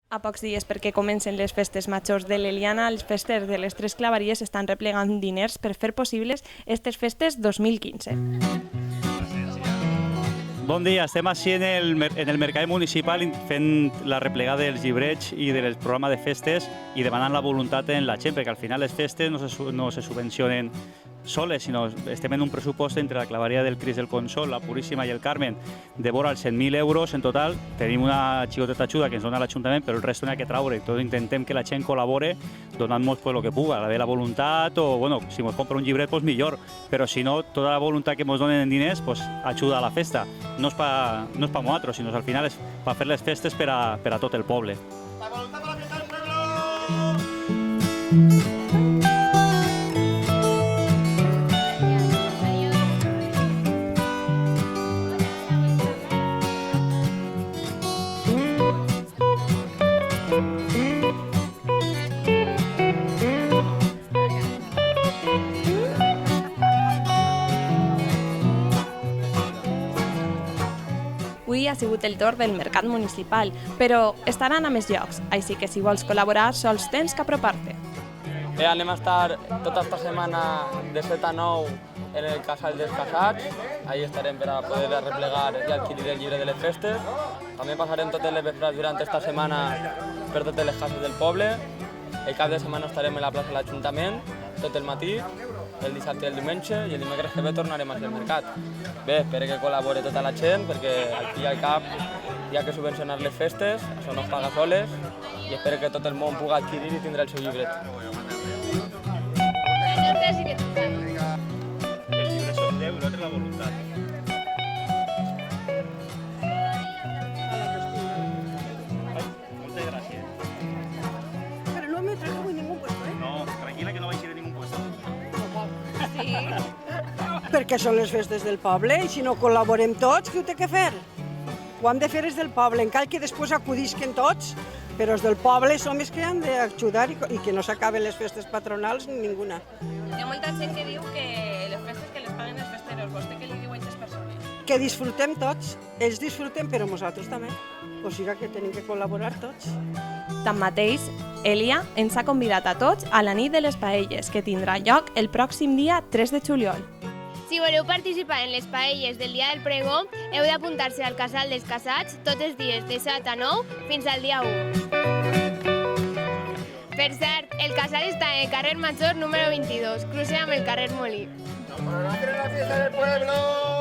A pocs dies perquè comencen les festes majors de l'Eliana, els festers de les Tres Claveries estan replegant diners per fer possibles aquestes festes 2015. Bon dia, estem així en el mercat municipal fent la replegada dels llibrets i del programa de festes i demanant la voluntat en la gent, perquè al final les festes no se subvencionen soles, sinó estem en un pressupost entre la claveria del Crist del Consol, la Puríssima i el Carmen de vora els 100.000 euros en total. Tenim una xicoteta ajuda que ens dona l'Ajuntament, però el resto n'hi ha que traure. Tot intentem que la gent col·labore donant-nos el que puga, la voluntat o, bueno, si ens compra un llibret, doncs millor, però si no, tota la voluntat que ens donen en diners ajuda a la festa. No és per nosaltres, sinó al final és per fer les festes per a tot el poble. La voluntat per la fiesta del pueblo! Avui ha sigut el torn del mercat municipal, però estaran a més llocs, així que si vols col·laborar sols tens que apropar-te. Bé, anem a estar tota esta setmana de 7 a 9 en el Casal dels Casats. Allí estarem per a poder replegar i adquirir el llibre de les festes. També passarem totes les vesprades durant esta setmana per totes les cases del poble. El cap de setmana estarem en la plaça de l'Ajuntament tot el matí, el dissabte i el diumenge, i el dimecres que ve tornarem al mercat. Bé, espero que col·labori tota la gent, perquè al fi i al cap hi ha que subvencionar les festes, això no es paga soles, i espero que tot el món pugui adquirir i tindrà el seu llibret. Els llibres són 10 i l'altre la voluntat. Moltes gràcies. Pero no me trajo ningún puesto, ¿eh? No, tranquil·la que no vaig ir a ningú puesto. Sí. Perquè són les festes del poble i si no col·laborem tots, qui ho té que fer? Ho hem de fer els del poble, encara que després acudisquen tots, però els del poble som els que han d'ajudar i que no s'acaben les festes patronals ni ninguna. Hi ha molta gent que diu que les festes que les paguen els festeros. Vostè què li diu a aquestes persones? Que disfrutem tots, ells disfrutem, però nosaltres també. O sigui que tenim que col·laborar tots. Tanmateix, Elia ens ha convidat a tots a la nit de les paelles, que tindrà lloc el pròxim dia 3 de juliol. Si voleu participar en les paelles del dia del pregó, heu d'apuntar-se al Casal dels Casats tots els dies de 7 a 9 fins al dia 1. Per cert, el casal està en el carrer Major número 22, cruce amb el carrer Molí. ¡La fiesta del pueblo!